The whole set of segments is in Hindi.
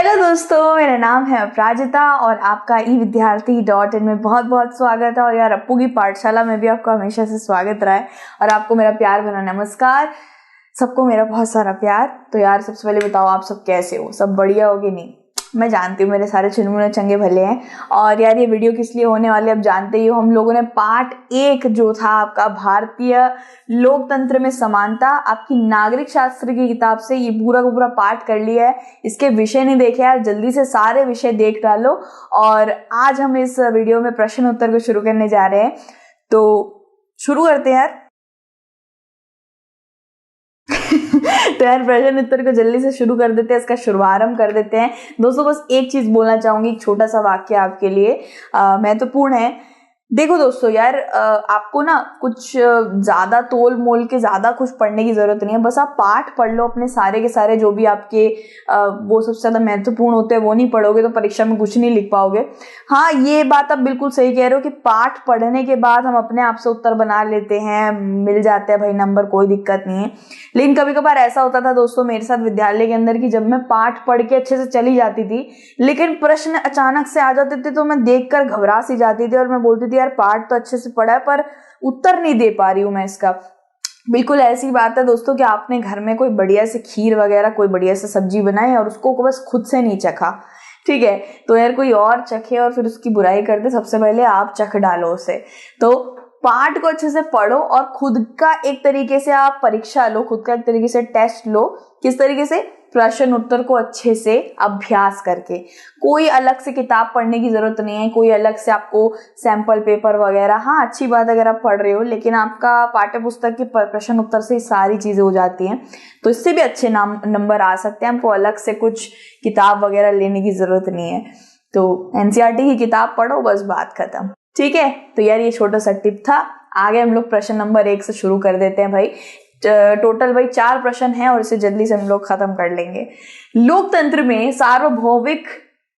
हेलो दोस्तों, मेरा नाम है अपराजिता और आपका evidyarthi.in में बहुत बहुत स्वागत है। और यार अप्पू की पाठशाला में भी आपका हमेशा से स्वागत रहा है और आपको मेरा प्यार भरा नमस्कार। सबको मेरा बहुत सारा प्यार। तो यार सबसे पहले बताओ, आप सब कैसे हो? सब बढ़िया हो कि नहीं? मैं जानती हूँ मेरे सारे चुनमुने चंगे भले हैं। और यार ये वीडियो किस लिए होने वाली है आप जानते ही हो। हम लोगों ने पार्ट 1 जो था आपका भारतीय लोकतंत्र में समानता, आपकी नागरिक शास्त्र की किताब से ये पूरा का पूरा पार्ट कर लिया है। इसके विषय नहीं देखे यार, जल्दी से सारे विषय देख डालो। और आज हम इस वीडियो में प्रश्न उत्तर को शुरू करने जा रहे हैं, तो शुरू करते हैं यार। तो यार प्रश्न उत्तर को जल्दी से शुरू कर देते हैं, इसका शुभारंभ कर देते हैं। दोस्तों बस एक चीज बोलना चाहूंगी, एक छोटा सा वाक्य आपके लिए महत्वपूर्ण है। देखो दोस्तों यार, आपको ना कुछ ज्यादा तोल मोल के ज्यादा कुछ पढ़ने की जरूरत नहीं है। बस आप पाठ पढ़ लो अपने सारे के सारे, जो भी आपके वो सबसे ज्यादा महत्वपूर्ण होते हैं वो नहीं पढ़ोगे तो परीक्षा में कुछ नहीं लिख पाओगे। हाँ ये बात आप बिल्कुल सही कह रहे हो कि पाठ पढ़ने के बाद हम अपने आप से उत्तर बना लेते हैं, मिल जाते हैं भाई नंबर, कोई दिक्कत नहीं है। लेकिन कभी कभार ऐसा होता था दोस्तों मेरे साथ विद्यालय के अंदर कि जब मैं पाठ पढ़ के अच्छे से चली जाती थी, लेकिन प्रश्न अचानक से आ जाते थे तो मैं देखकर घबरा सी जाती थी और मैं बोलती थी यार पाठ तो अच्छे से पढ़ा है पर उत्तर नहीं दे पा रही हूं मैं इसका। बिल्कुल ऐसी बात है दोस्तों कि आपने घर में कोई बढ़िया से खीर वगैरह कोई बढ़िया से सब्जी बनाई और उसको बस खुद से नहीं चखा, ठीक है, तो यार कोई और चखे और फिर उसकी बुराई कर दे, सबसे पहले आप चख डालो उसे। तो पाठ को अच्छे से पढ़ो और खुद का एक तरीके से आप परीक्षा लो, खुद का एक तरीके से टेस्ट लो। किस तरीके से? प्रश्न उत्तर को अच्छे से अभ्यास करके। कोई अलग से किताब पढ़ने की जरूरत नहीं है, कोई अलग से आपको सैंपल पेपर वगैरह। हाँ अच्छी बात है अगर आप पढ़ रहे हो, लेकिन आपका पाठ्य पुस्तक के प्रश्न उत्तर से सारी चीजें हो जाती हैं, तो इससे भी अच्छे नंबर आ सकते हैं। हमको अलग से कुछ किताब वगैरह लेने की जरूरत नहीं है। तो एनसीईआरटी की किताब पढ़ो, बस बात खत्म, ठीक है। तो यार ये छोटा सा टिप था। आगे हम लोग प्रश्न नंबर 1 से शुरू कर देते हैं भाई। टोटल भाई 4 प्रश्न हैं और इसे जल्दी से हम लोग खत्म कर लेंगे। लोकतंत्र में सार्वभौमिक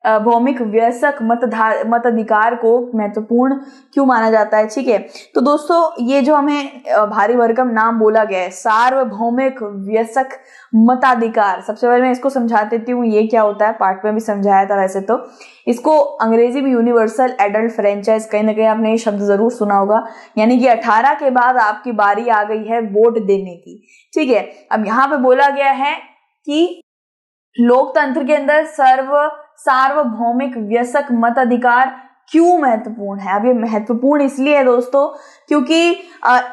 भौमिक वयस्क मताधिकार को महत्वपूर्ण क्यों माना जाता है? ठीक है, तो दोस्तों ये जो हमें भारी भरकम नाम बोला गया है, सार्वभौमिक वयस्क मताधिकार, सबसे पहले मैं इसको समझा देती हूँ ये क्या होता है। पाठ में भी समझाया था वैसे तो। इसको अंग्रेजी में यूनिवर्सल एडल्ट फ्रेंचाइज, कहीं ना कहीं आपने ये शब्द जरूर सुना होगा, यानी कि 18 के बाद आपकी बारी आ गई है वोट देने की, ठीक है। अब यहाँ पे बोला गया है कि लोकतंत्र के अंदर सार्वभौमिक वयस्क मताधिकार क्यों महत्वपूर्ण है? अब ये महत्वपूर्ण इसलिए है दोस्तों क्योंकि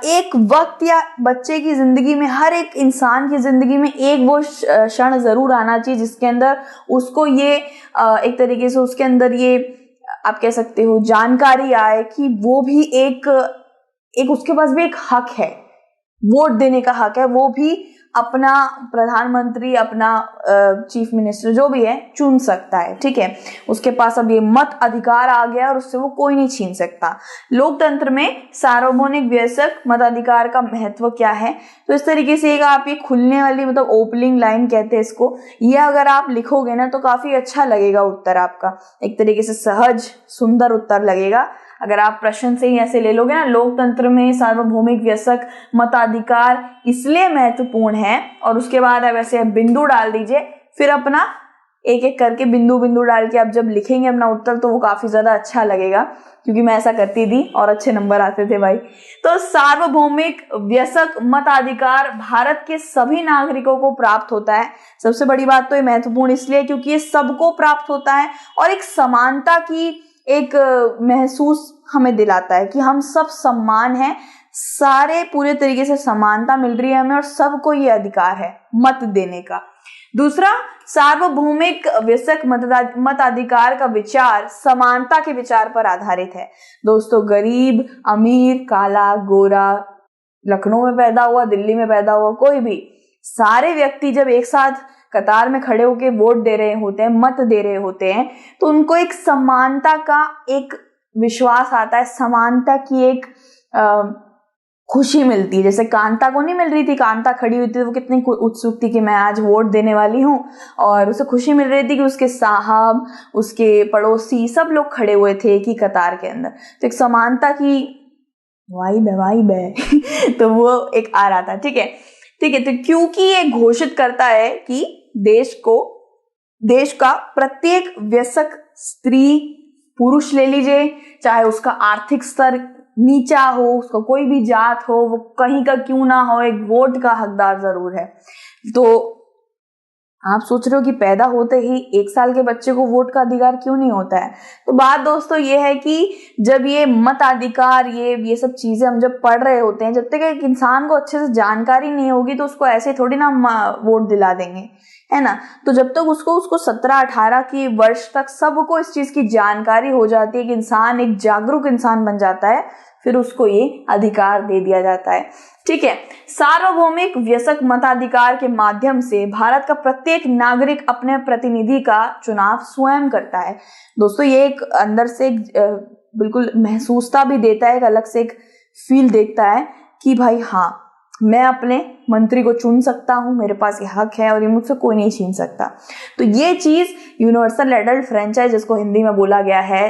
एक वक्त या बच्चे की जिंदगी में, हर एक इंसान की जिंदगी में एक वो क्षण जरूर आना चाहिए जिसके अंदर उसको ये एक तरीके से उसके अंदर ये आप कह सकते हो जानकारी आए कि वो भी एक उसके पास भी एक हक है, वोट देने का हक है। वो भी अपना प्रधानमंत्री, अपना चीफ मिनिस्टर जो भी है चुन सकता है, ठीक है। उसके पास अब ये मत अधिकार आ गया और उससे वो कोई नहीं छीन सकता। लोकतंत्र में सार्वभौमिक वयस्क मताधिकार का महत्व क्या है? तो इस तरीके से एक आप ये खुलने वाली मतलब ओपनिंग लाइन कहते हैं इसको, ये अगर आप लिखोगे ना तो काफी अच्छा लगेगा उत्तर आपका, एक तरीके से सहज सुंदर उत्तर लगेगा। अगर आप प्रश्न से ही ऐसे ले लोगे ना, लोकतंत्र में सार्वभौमिक वयस्क मताधिकार इसलिए महत्वपूर्ण है, और उसके बाद आप ऐसे बिंदु डाल दीजिए, फिर अपना एक एक करके बिंदु बिंदु डाल के आप जब लिखेंगे अपना उत्तर तो वो काफी ज्यादा अच्छा लगेगा, क्योंकि मैं ऐसा करती थी और अच्छे नंबर आते थे भाई। तो सार्वभौमिक वयस्क मताधिकार भारत के सभी नागरिकों को प्राप्त होता है। सबसे बड़ी बात तो ये महत्वपूर्ण इसलिए क्योंकि ये सबको प्राप्त होता है और एक समानता की एक महसूस हमें दिलाता है कि हम सब समान हैं, सारे पूरे तरीके से समानता मिल रही है हमें और सबको ये अधिकार है मत देने का। दूसरा, सार्वभौमिक वयस्क मताधिकार का विचार समानता के विचार पर आधारित है। दोस्तों गरीब, अमीर, काला, गोरा, लखनऊ में पैदा हुआ, दिल्ली में पैदा हुआ, कोई भी, सारे व्यक्ति जब एक साथ कतार में खड़े होकर वोट दे रहे होते हैं, मत दे रहे होते हैं, तो उनको एक समानता का एक विश्वास आता है, समानता की एक खुशी मिलती है। जैसे कांता को नहीं मिल रही थी, कांता खड़ी हुई थी, वो कितनी उत्सुक थी कि मैं आज वोट देने वाली हूँ, और उसे खुशी मिल रही थी कि उसके साहब, उसके पड़ोसी सब लोग खड़े हुए थे एक ही कतार के अंदर, तो एक समानता की वाइब है तो वो एक आ रहा था, ठीक है। तो क्योंकि ये घोषित करता है कि देश को देश का प्रत्येक वयस्क स्त्री पुरुष ले लीजिए, चाहे उसका आर्थिक स्तर नीचा हो, उसका कोई भी जात हो, वो कहीं का क्यों ना हो, एक वोट का हकदार जरूर है। तो आप सोच रहे हो कि पैदा होते ही 1 साल के बच्चे को वोट का अधिकार क्यों नहीं होता है? तो बात दोस्तों ये है कि जब ये मताधिकार, ये सब चीजें हम जब पढ़ रहे होते हैं, जब तक एक इंसान को अच्छे से जानकारी नहीं होगी तो उसको ऐसे थोड़ी ना वोट दिला देंगे, है ना। तो जब तक उसको 17-18 की वर्ष तक सबको इस चीज की जानकारी हो जाती है कि इंसान एक जागरूक इंसान बन जाता है, फिर उसको ये अधिकार दे दिया जाता है। ठीक है। सार्वभौमिक वयस्क मताधिकार के माध्यम से भारत का प्रत्येक नागरिक अपने प्रतिनिधि का चुनाव स्वयं करता है। दोस्तों ये एक अंदर से बिल्कुल महसूसता भी देता है, एक अलग से एक फील देखता है कि भाई हाँ, मैं अपने मंत्री को चुन सकता हूं, मेरे पास ये हक है और ये मुझसे कोई नहीं छीन सकता। तो ये चीज यूनिवर्सल एडल्ट फ्रेंचाइज, जिसको हिंदी में बोला गया है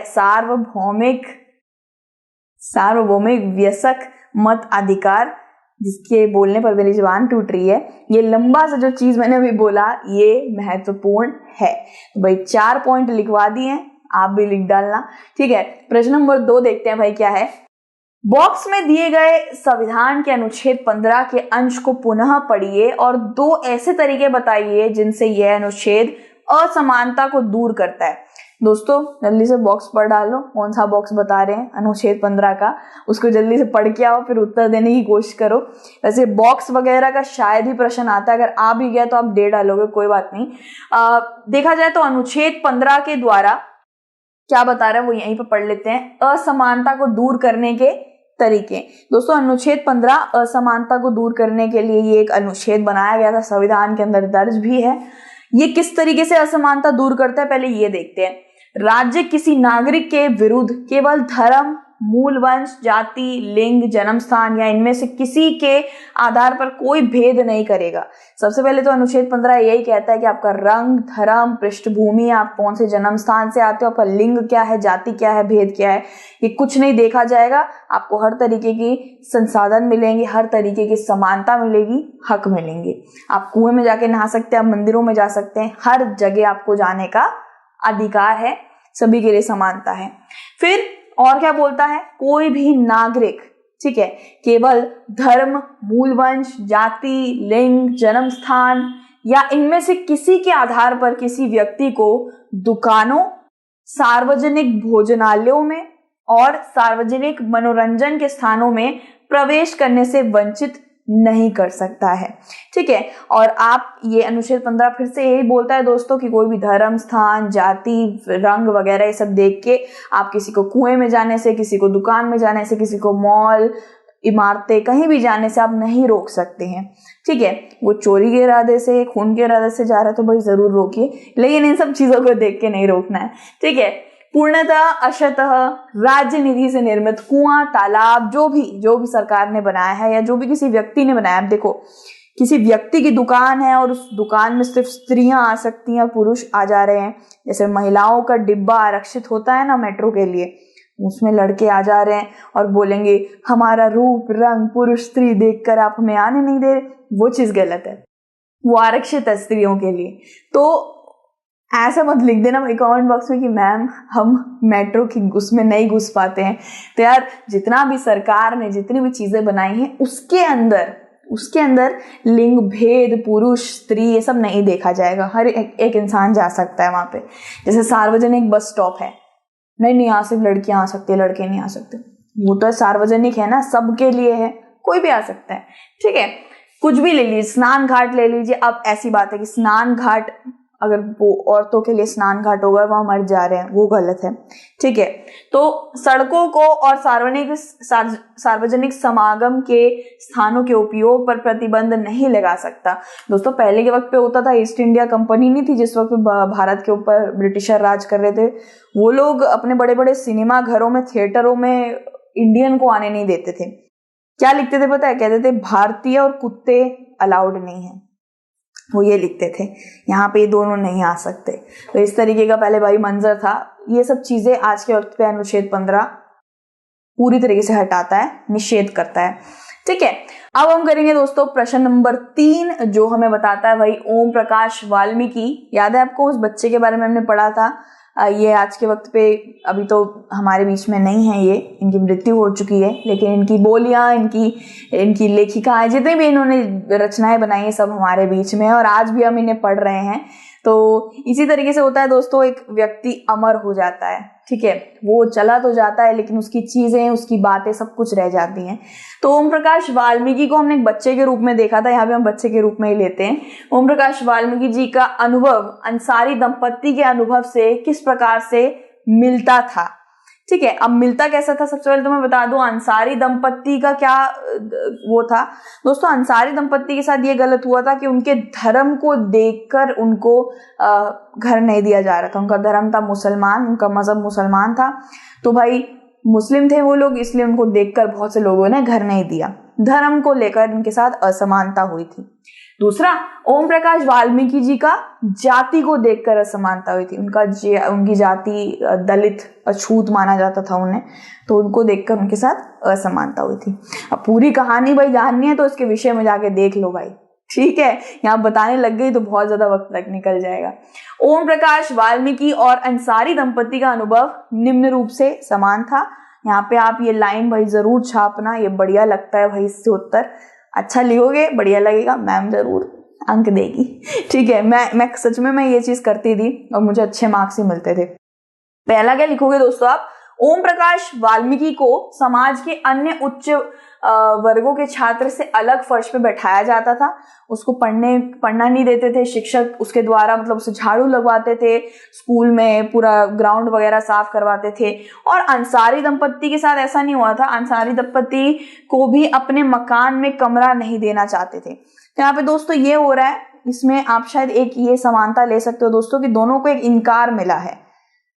सार्वभौमिक वयस्क मत अधिकार, जिसके बोलने पर मेरी जुबान टूट रही है, ये लंबा सा जो चीज मैंने अभी बोला ये महत्वपूर्ण है। तो भाई 4 पॉइंट लिखवा दिए, आप भी लिख डालना। ठीक है। प्रश्न नंबर 2 देखते हैं भाई क्या है। बॉक्स में दिए गए संविधान के अनुच्छेद 15 के अंश को पुनः पढ़िए और 2 ऐसे तरीके बताइए जिनसे यह अनुच्छेद असमानता को दूर करता है। दोस्तों जल्दी से बॉक्स पढ़ डालो, कौन सा बॉक्स बता रहे हैं अनुच्छेद 15 का, उसको जल्दी से पढ़ के आओ, फिर उत्तर देने की कोशिश करो। वैसे बॉक्स वगैरह का शायद ही प्रश्न आता है, अगर आ भी गया तो आप दे डालोगे, कोई बात नहीं। देखा जाए तो अनुच्छेद 15 के द्वारा क्या बता रहे हैं वो यहीं पे पढ़ लेते हैं। असमानता को दूर करने के तरीके। दोस्तों अनुच्छेद 15 असमानता को दूर करने के लिए ये एक अनुच्छेद बनाया गया था, संविधान के अंदर दर्ज भी है। ये किस तरीके से असमानता दूर करता है पहले ये देखते हैं। राज्य किसी नागरिक के विरुद्ध केवल धर्म, मूल वंश, जाति, लिंग, जन्म स्थान या इनमें से किसी के आधार पर कोई भेद नहीं करेगा। सबसे पहले तो अनुच्छेद 15 यही कहता है कि आपका रंग, धर्म, पृष्ठभूमि, आप कौन से जन्म स्थान से आते हो, आपका लिंग क्या है, जाति क्या है, भेद क्या है, ये कुछ नहीं देखा जाएगा। आपको हर तरीके की संसाधन मिलेंगे, हर तरीके की समानता मिलेगी, हक मिलेंगे। आप कुएं में जाके नहा सकते हैं, आप मंदिरों में जा सकते हैं, हर जगह आपको जाने का अधिकार है, सभी के लिए समानता है। फिर और क्या बोलता है, कोई भी नागरिक, ठीक है, केवल धर्म, मूल वंश, जाति, लिंग, जन्म स्थान या इनमें से किसी के आधार पर किसी व्यक्ति को दुकानों, सार्वजनिक भोजनालयों में और सार्वजनिक मनोरंजन के स्थानों में प्रवेश करने से वंचित नहीं कर सकता है। ठीक है। और आप ये अनुच्छेद 15 फिर से यही बोलता है दोस्तों कि कोई भी धर्म, स्थान, जाति, रंग वगैरह ये सब देख के आप किसी को कुएं में जाने से, किसी को दुकान में जाने से, किसी को मॉल, इमारतें, कहीं भी जाने से आप नहीं रोक सकते हैं। ठीक है। वो चोरी के इरादे से, खून के इरादे से जा रहा है तो भाई जरूर रोकिए, लेकिन इन सब चीजों को देख के नहीं रोकना है। ठीक है। पूर्णतः अशतः राज्य निधि से निर्मित कुआं, तालाब, जो भी सरकार ने बनाया है या जो भी किसी व्यक्ति ने बनाया है, देखो किसी व्यक्ति की दुकान है और उस दुकान में सिर्फ स्त्रियां आ सकती हैं, पुरुष आ जा रहे हैं। जैसे महिलाओं का डिब्बा आरक्षित होता है ना मेट्रो के लिए, उसमें लड़के आ जा रहे हैं और बोलेंगे हमारा रूप, रंग, पुरुष, स्त्री देखकर आप हमें आने नहीं दे रहे, वो चीज गलत है, वो आरक्षित है स्त्रियों के लिए। तो ऐसा मत लिख देना भाई कमेंट बॉक्स में कि मैम हम मेट्रो की उसमें नहीं घुस पाते हैं। तो यार जितना भी सरकार ने जितनी भी चीजें बनाई हैं उसके अंदर लिंग भेद, पुरुष, स्त्री ये सब नहीं देखा जाएगा। हर एक इंसान जा सकता है वहां पे। जैसे सार्वजनिक बस स्टॉप है, नहीं यहाँ सिर्फ लड़कियां आ सकती है, लड़के नहीं आ सकते, वो तो सार्वजनिक है ना, सबके लिए है, कोई भी आ सकता है। ठीक है। कुछ भी ले लीजिए, स्नान घाट ले लीजिए। अब ऐसी बात है कि स्नान घाट अगर वो औरतों के लिए स्नान घाट होगा, वहां मर जा रहे हैं, वो गलत है। ठीक है। तो सड़कों को और सार्वजनिक समागम के स्थानों के उपयोग पर प्रतिबंध नहीं लगा सकता। दोस्तों पहले के वक्त पे होता था, ईस्ट इंडिया कंपनी नहीं थी जिस वक्त भारत के ऊपर ब्रिटिशर राज कर रहे थे, वो लोग अपने बड़े बड़े सिनेमा घरों में, थिएटरों में इंडियन को आने नहीं देते थे। क्या लिखते थे पता है? कहते थे भारतीय और कुत्ते अलाउड नहीं है, वो ये लिखते थे, यहाँ पे ये दोनों नहीं आ सकते। तो इस तरीके का पहले भाई मंजर था। ये सब चीजें आज के वक्त पे अनुच्छेद 15 पूरी तरीके से हटाता है, निषेध करता है। ठीक है, अब हम करेंगे दोस्तों प्रश्न नंबर 3, जो हमें बताता है भाई ओम प्रकाश वाल्मीकि। याद है आपको उस बच्चे के बारे में हमने पढ़ा था? ये आज के वक्त पे अभी तो हमारे बीच में नहीं है, ये इनकी मृत्यु हो चुकी है, लेकिन इनकी बोलियां, इनकी लेखिकाएं, जितनी भी इन्होंने रचनाएं बनाई है सब हमारे बीच में है और आज भी हम इन्हें पढ़ रहे हैं। तो इसी तरीके से होता है दोस्तों, एक व्यक्ति अमर हो जाता है, ठीक है, वो चला तो जाता है लेकिन उसकी चीजें, उसकी बातें सब कुछ रह जाती हैं। तो ओम प्रकाश वाल्मीकि को हमने एक बच्चे के रूप में देखा था, यहाँ पे हम बच्चे के रूप में ही लेते हैं। ओम प्रकाश वाल्मीकि जी का अनुभव अंसारी दंपत्ति के अनुभव से किस प्रकार से मिलता था? ठीक है, अब मिलता कैसा था? सबसे पहले तो मैं बता दूं अंसारी दंपत्ति का क्या वो था दोस्तों। अंसारी दंपत्ति के साथ ये गलत हुआ था कि उनके धर्म को देखकर उनको घर नहीं दिया जा रहा था। उनका धर्म था मुसलमान, उनका मजहब मुसलमान था, तो भाई मुस्लिम थे वो लोग, इसलिए उनको देखकर बहुत से लोगों ने घर नहीं दिया। धर्म को लेकर उनके साथ असमानता हुई थी। दूसरा, ओम प्रकाश वाल्मीकि जी का जाति को देखकर असमानता हुई थी। उनकी जाति दलित, अछूत माना जाता था उन्हें, तो उनको देखकर उनके साथ असमानता हुई थी। अब पूरी कहानी भाई जाननी है तो इसके विषय में जाके देख लो भाई, ठीक है, यहाँ बताने लग गई तो बहुत ज्यादा वक्त तक निकल जाएगा। ओम प्रकाश वाल्मीकि और अंसारी दंपत्ति का अनुभव निम्न रूप से समान था। यहाँ पे आप ये लाइन भाई जरूर छापना, ये बढ़िया लगता है भाई, इससे उत्तर अच्छा लिखोगे बढ़िया लगेगा, मैम जरूर अंक देगी, ठीक है। मैं सच में मैं ये चीज करती थी और मुझे अच्छे मार्क्स ही मिलते थे। पहला क्या लिखोगे दोस्तों आप? ओम प्रकाश वाल्मीकि को समाज के अन्य उच्च वर्गों के छात्र से अलग फर्श पे बैठाया जाता था। उसको पढ़ना नहीं देते थे शिक्षक, उसके द्वारा मतलब उसे झाड़ू लगवाते थे, स्कूल में पूरा ग्राउंड वगैरह साफ करवाते थे। और अंसारी दंपत्ति के साथ ऐसा नहीं हुआ था, अंसारी दंपत्ति को भी अपने मकान में कमरा नहीं देना चाहते थे। तो यहाँ पे दोस्तों ये हो रहा है, इसमें आप शायद एक ये समानता ले सकते हो दोस्तों कि दोनों को एक इनकार मिला है,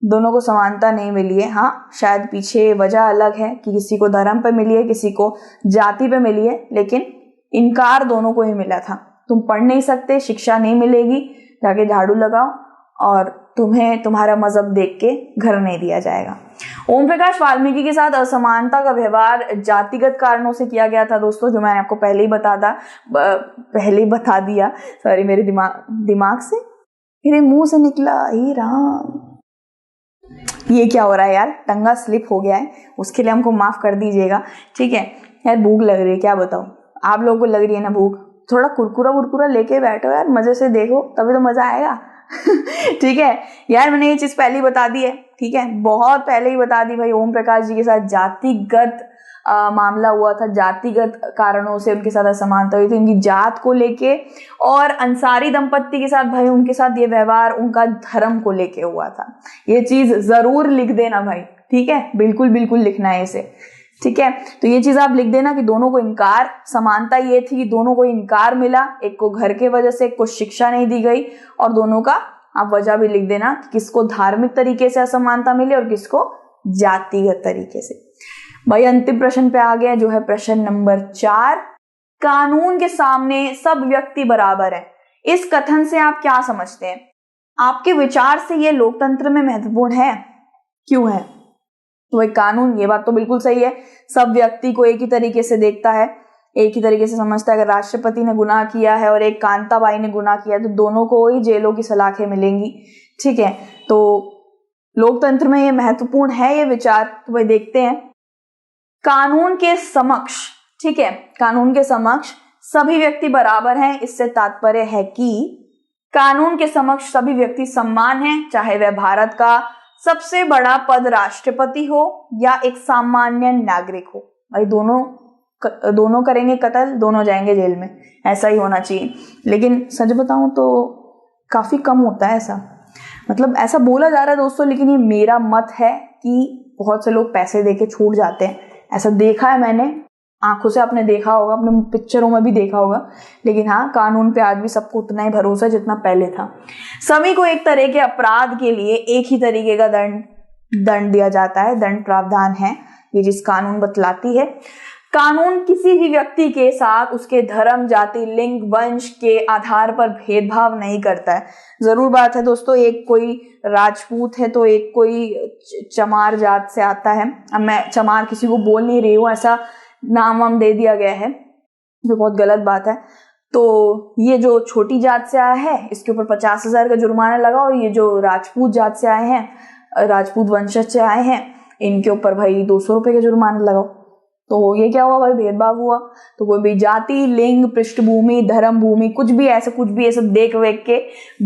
दोनों को समानता नहीं मिली है। हाँ, शायद पीछे वजह अलग है कि किसी को धर्म पे मिली है, किसी को जाति पे मिली है, लेकिन इनकार दोनों को ही मिला था। तुम पढ़ नहीं सकते, शिक्षा नहीं मिलेगी, जाके झाड़ू लगाओ और तुम्हें तुम्हारा मजहब देख के घर नहीं दिया जाएगा। ओम प्रकाश वाल्मीकि के साथ असमानता का व्यवहार जातिगत कारणों से किया गया था दोस्तों, जो मैंने आपको पहले ही बता दिया, सॉरी, मेरे दिमाग से, मेरे मुंह से निकला ही राम। ये क्या हो रहा है यार, टंगा स्लिप हो गया है, उसके लिए हमको माफ कर दीजिएगा, ठीक है। यार भूख लग रही है, क्या बताऊं, आप लोगों को लग रही है ना भूख? थोड़ा कुरकुरा लेके बैठो यार, मजे से देखो, तभी तो मजा आएगा। ठीक है यार, मैंने ये चीज पहले ही बता दी है, ठीक है, बहुत पहले ही बता दी भाई। ओम प्रकाश जी के साथ जातिगत मामला हुआ था, जातिगत कारणों से उनके साथ असमानता हुई थी, उनकी जात को लेके। और अंसारी दंपत्ति के साथ भाई उनके साथ ये व्यवहार उनका धर्म को लेके हुआ था। ये चीज जरूर लिख देना भाई, ठीक है, बिल्कुल बिल्कुल लिखना है इसे, ठीक है। तो ये चीज आप लिख देना कि दोनों को इनकार, समानता ये थी कि दोनों को इनकार मिला, एक को घर के वजह से, एक को शिक्षा नहीं दी गई, और दोनों का आप वजह भी लिख देना कि किसको धार्मिक तरीके से असमानता मिली और किसको जातिगत तरीके से। भाई अंतिम प्रश्न पे आ गया, जो है प्रश्न नंबर 4। कानून के सामने सब व्यक्ति बराबर है, इस कथन से आप क्या समझते हैं? आपके विचार से ये लोकतंत्र में महत्वपूर्ण है, क्यों है? तो भाई कानून, ये बात तो बिल्कुल सही है, सब व्यक्ति को एक ही तरीके से देखता है, एक ही तरीके से समझता है। अगर राष्ट्रपति ने गुनाह किया है और एक कांताबाई ने गुनाह किया है तो दोनों को ही जेलों की सलाखें मिलेंगी, ठीक है। तो लोकतंत्र में ये महत्वपूर्ण है ये विचार। तो भाई देखते हैं, कानून के समक्ष, ठीक है, कानून के समक्ष सभी व्यक्ति बराबर हैं, इससे तात्पर्य है कि कानून के समक्ष सभी व्यक्ति समान हैं, चाहे वह भारत का सबसे बड़ा पद राष्ट्रपति हो या एक सामान्य नागरिक हो। भाई दोनों करेंगे कत्ल, दोनों जाएंगे जेल में, ऐसा ही होना चाहिए। लेकिन सच बताऊं तो काफी कम होता है ऐसा, मतलब ऐसा बोला जा रहा है दोस्तों, लेकिन ये मेरा मत है कि बहुत से लोग पैसे देके छूट जाते हैं, ऐसा देखा है मैंने, आंखों से आपने देखा होगा, अपने पिक्चरों में भी देखा होगा। लेकिन हाँ, कानून पे आज भी सबको उतना ही भरोसा जितना पहले था। सभी को एक तरह के अपराध के लिए एक ही तरीके का दंड दिया जाता है, दंड प्रावधान है, ये जिस कानून बतलाती है। कानून किसी भी व्यक्ति के साथ उसके धर्म, जाति, लिंग, वंश के आधार पर भेदभाव नहीं करता है। जरूर बात है दोस्तों, एक कोई राजपूत है तो एक कोई चमार जात से आता है। अब मैं चमार किसी को बोल नहीं रही हूँ, ऐसा नाम वाम दे दिया गया है, जो बहुत गलत बात है। तो ये जो छोटी जात से आया है इसके ऊपर 50,000 का जुर्माना लगा, और ये जो राजपूत जात से आए हैं, राजपूत वंशज से आए हैं, इनके ऊपर भाई 200 रुपए का जुर्माना लगाओ। तो ये क्या हुआ भाई, भेदभाव हुआ। तो कोई भी जाति, लिंग, पृष्ठभूमि, धर्म भूमि, कुछ भी ऐसा देख वेख के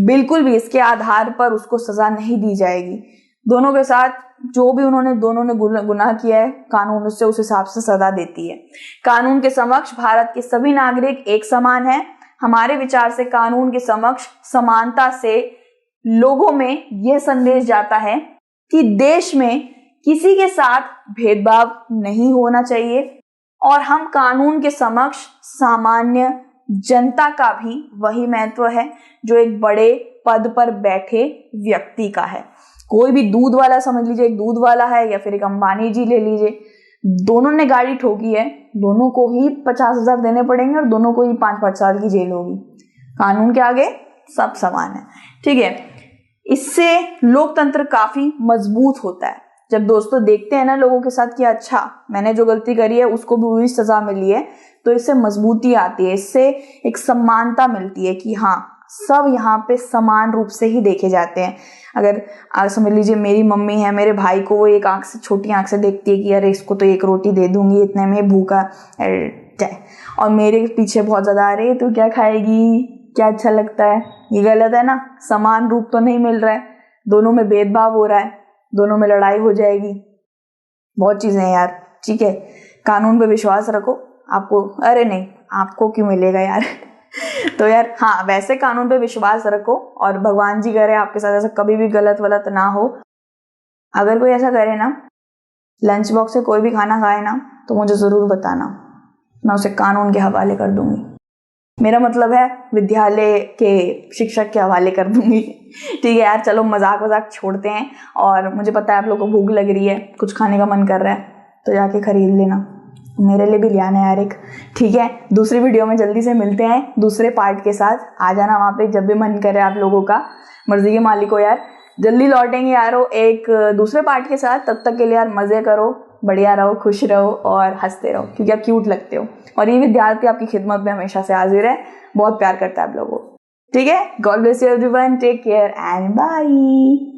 बिल्कुल भी इसके आधार पर उसको सजा नहीं दी जाएगी। दोनों के साथ जो भी दोनों ने गुनाह किया है, कानून उससे उस हिसाब से सजा देती है। कानून के समक्ष भारत के सभी नागरिक एक समान है। हमारे विचार से कानून के समक्ष समानता से लोगों में यह संदेश जाता है कि देश में किसी के साथ भेदभाव नहीं होना चाहिए, और हम कानून के समक्ष सामान्य जनता का भी वही महत्व है जो एक बड़े पद पर बैठे व्यक्ति का है। कोई भी दूध वाला समझ लीजिए, एक दूध वाला है, या फिर एक अंबानी जी ले लीजिए, दोनों ने गाड़ी ठोकी है, दोनों को ही 50,000 देने पड़ेंगे और दोनों को ही 5-5 साल की जेल होगी। कानून के आगे सब समान है, ठीक है। इससे लोकतंत्र काफी मजबूत होता है। जब दोस्तों देखते हैं ना लोगों के साथ कि अच्छा मैंने जो गलती करी है उसको भी वही सजा मिली है, तो इससे मजबूती आती है, इससे एक समानता मिलती है कि हाँ सब यहाँ पे समान रूप से ही देखे जाते हैं। अगर आज समझ लीजिए मेरी मम्मी है, मेरे भाई को वो एक आंख से, छोटी आंख से देखती है कि अरे इसको तो एक रोटी दे दूंगी, इतने में भूखा जाए, और मेरे पीछे बहुत ज्यादा अरे तू क्या खाएगी, क्या अच्छा लगता है, ये गलत है ना। समान रूप तो नहीं मिल रहा है, दोनों में भेदभाव हो रहा है, दोनों में लड़ाई हो जाएगी, बहुत चीजें हैं यार, ठीक है। कानून पे विश्वास रखो, आपको अरे नहीं आपको क्यों मिलेगा यार तो यार हाँ, वैसे कानून पे विश्वास रखो, और भगवान जी करे आपके साथ ऐसा कभी भी गलत वलत ना हो। अगर कोई ऐसा करे ना, लंच बॉक्स से कोई भी खाना खाए ना, तो मुझे जरूर बताना, मैं उसे कानून के हवाले कर दूंगी। मेरा मतलब है विद्यालय के शिक्षक के हवाले कर दूंगी ठीक है यार। चलो मजाक छोड़ते हैं, और मुझे पता है आप लोगों को भूख लग रही है, कुछ खाने का मन कर रहा है, तो जाके खरीद लेना, मेरे लिए भी ले आना यार एक, ठीक है। दूसरी वीडियो में जल्दी से मिलते हैं दूसरे पार्ट के साथ। आ जाना वहाँ पे जब भी मन करे आप लोगों का, मर्जी के मालिक हो यार। जल्दी लौटेंगे यारो एक दूसरे पार्ट के साथ। तब तक के लिए यार मजे करो, बढ़िया रहो, खुश रहो और हंसते रहो, क्योंकि आप क्यूट लगते हो, और ये विद्यार्थी आपकी खिदमत में हमेशा से हाजिर है, बहुत प्यार करता है आप लोगों को, ठीक है। God bless you everyone, take care and bye.